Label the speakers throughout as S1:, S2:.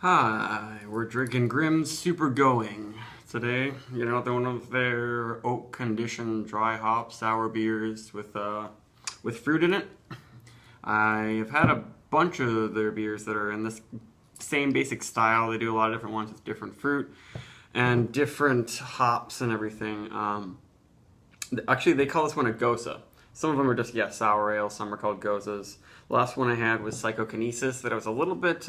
S1: Hi, we're drinking Grimm Super Going today. They're one of their oak conditioned dry hop sour beers with fruit in it. I've had a bunch of their beers that are in this same basic style. They do a lot of different ones with different fruit and different hops and everything. Actually, they call this one a Gose. Some of them are just, sour ale. Some are called Goses. The last one I had was Psychokinesis that I was a little bit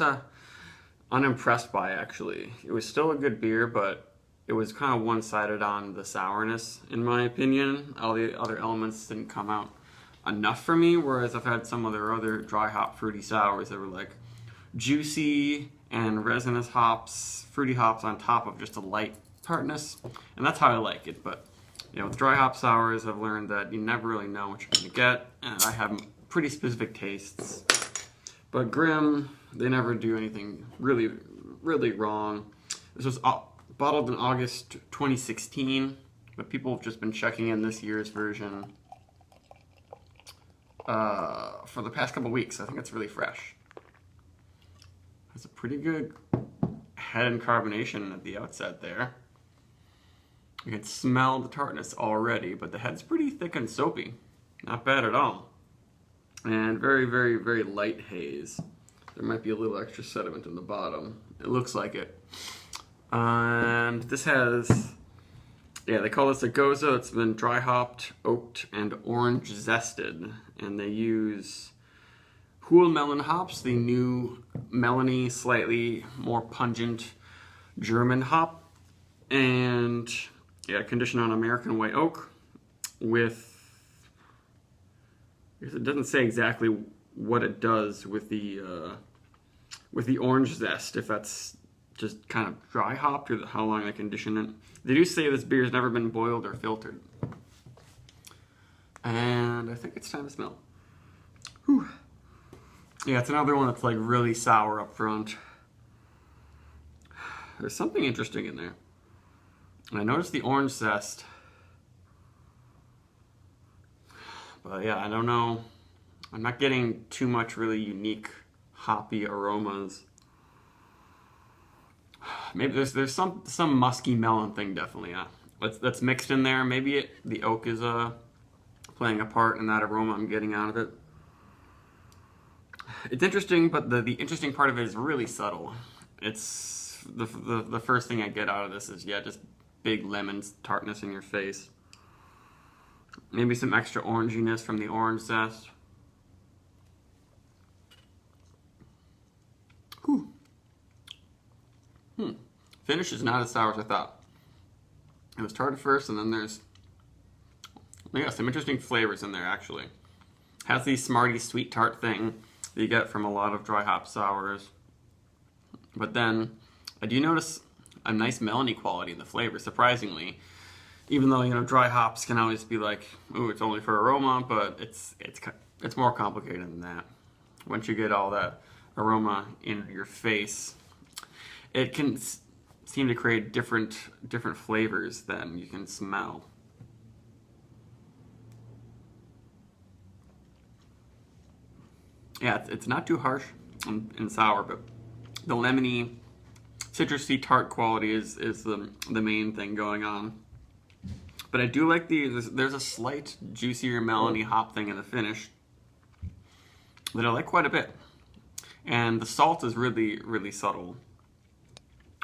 S1: unimpressed by, actually. It was still a good beer, but it was kind of one-sided on the sourness, in my opinion. All the other elements didn't come out enough for me, whereas I've had some of their other dry hop fruity sours that were like juicy and resinous hops, fruity hops on top of just a light tartness, and that's how I like it. But with dry hop sours, I've learned that you never really know what you're going to get, and I have pretty specific tastes. But Grimm, they never do anything really, really wrong. This was bottled in August 2016, but people have just been checking in this year's version for the past couple weeks. I think it's really fresh. Has a pretty good head and carbonation at the outset there. You can smell the tartness already, but the head's pretty thick and soapy. Not bad at all. And very, very, very light haze. There might be a little extra sediment in the bottom. It looks like it. And this has, they call this a Gose. It's been dry hopped, oaked, and orange zested. And they use Melon hops, the new melony, slightly more pungent German hop. And conditioned on American white oak with, it doesn't say exactly what it does with the orange zest, if that's just kind of dry hopped or how long they condition it. They do say this beer's never been boiled or filtered. And I think it's time to smell. Whew. Yeah, it's another one that's like really sour up front. There's something interesting in there. And I noticed the orange zest. But yeah, I don't know. I'm not getting too much really unique hoppy aromas. Maybe there's some musky melon thing definitely. That's mixed in there. Maybe the oak is playing a part in that aroma I'm getting out of it. It's interesting, but the interesting part of it is really subtle. It's the first thing I get out of this is just big lemon tartness in your face. Maybe some extra oranginess from the orange zest. Whew. Finish is not as sour as I thought. It was tart at first, and then there's some interesting flavors in there, actually. Has the smarty sweet tart thing that you get from a lot of dry hop sours. But then I do notice a nice melony quality in the flavor, surprisingly. Even though, dry hops can always be like, ooh, it's only for aroma, but it's more complicated than that. Once you get all that aroma in your face, it can seem to create different flavors than you can smell. Yeah, it's not too harsh and sour, but the lemony, citrusy tart quality is the main thing going on. But I do like there's a slight juicier melony hop thing in the finish that I like quite a bit. And the salt is really, really subtle.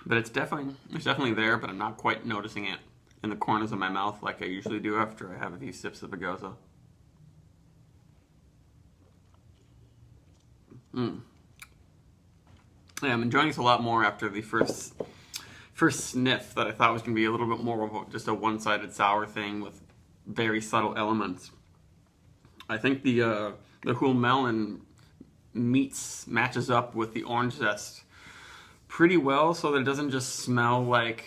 S1: But it's definitely there, but I'm not quite noticing it in the corners of my mouth like I usually do after I have a few sips of a Gose. Yeah, I'm enjoying this a lot more after the first sniff that I thought was going to be a little bit more of just a one-sided sour thing with very subtle elements. I think the Melon matches up with the orange zest pretty well, so that it doesn't just smell like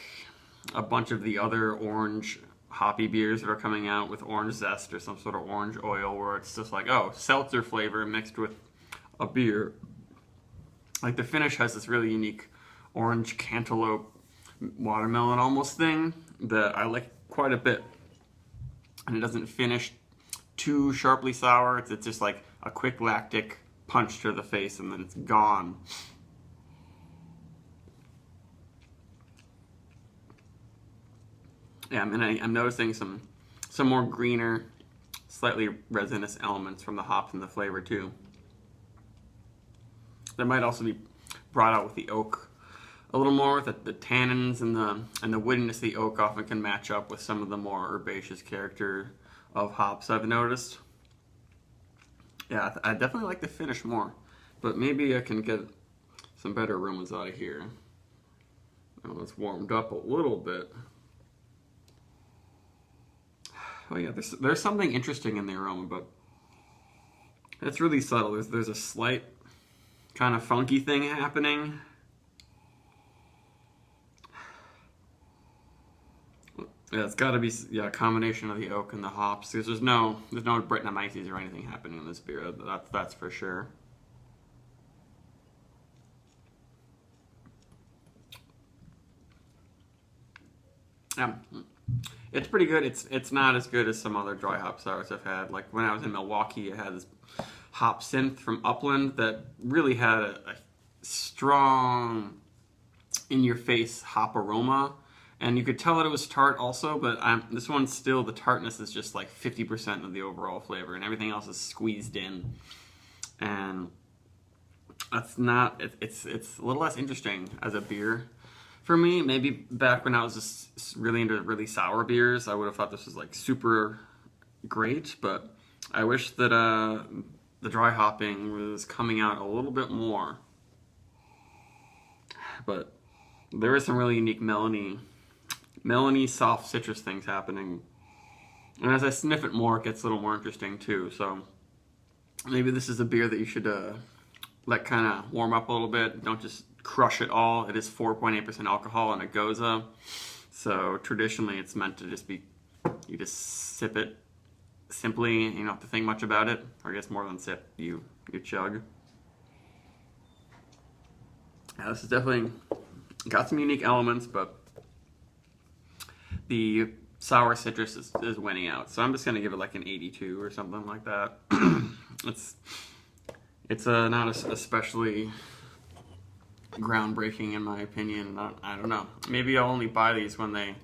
S1: a bunch of the other orange hoppy beers that are coming out with orange zest or some sort of orange oil, where it's just like, oh, seltzer flavor mixed with a beer. Like the finish has this really unique orange cantaloupe watermelon almost thing that I like quite a bit. And it doesn't finish too sharply sour. It's just like a quick lactic punch to the face and then it's gone. Yeah, I mean, I'm noticing some more greener, slightly resinous elements from the hops and the flavor too. That might also be brought out with the oak a little more. That the tannins and the woodiness of the oak often can match up with some of the more herbaceous character of hops I've noticed. Yeah, I definitely like the finish more, but maybe I can get some better aromas out of here. Well, it's warmed up a little bit. Oh yeah, there's something interesting in the aroma, but it's really subtle. There's a slight kind of funky thing happening. Yeah, it's got to be a combination of the oak and the hops. Because there's no Brettanomyces or anything happening in this beer. That's for sure. Yeah, it's pretty good. It's not as good as some other dry hop sours I've had. Like when I was in Milwaukee, I had this hop synth from Upland that really had a strong, in-your-face hop aroma. And you could tell that it was tart also, but this one's still, the tartness is just like 50% of the overall flavor, and everything else is squeezed in. And that's not, it's a little less interesting as a beer for me. Maybe back when I was just really into really sour beers, I would have thought this was like super great, but I wish that the dry hopping was coming out a little bit more. But there is some really unique melony soft citrus things happening. And as I sniff it more, it gets a little more interesting too. So maybe this is a beer that you should let kind of warm up a little bit. Don't just crush it all. It is 4.8% alcohol and a Gose. So traditionally it's meant to just be, you just sip it simply. You don't have to think much about it. Or I guess more than sip, you chug. Yeah, this is definitely got some unique elements, but the sour citrus is winning out. So I'm just going to give it like an 82 or something like that. It's not especially groundbreaking in my opinion. I don't know. Maybe I'll only buy these when they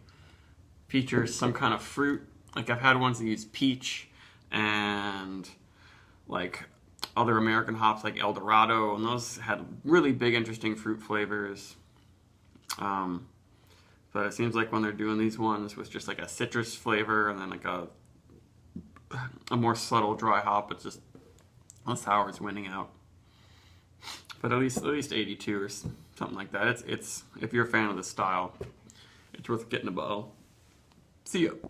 S1: feature some kind of fruit. Like I've had ones that use peach and like other American hops like El Dorado, and those had really big interesting fruit flavors. But it seems like when they're doing these ones with just like a citrus flavor and then like a more subtle dry hop, it's just the sour is winning out. But at least 82 or something like that. It's if you're a fan of the style, it's worth getting a bottle. See ya.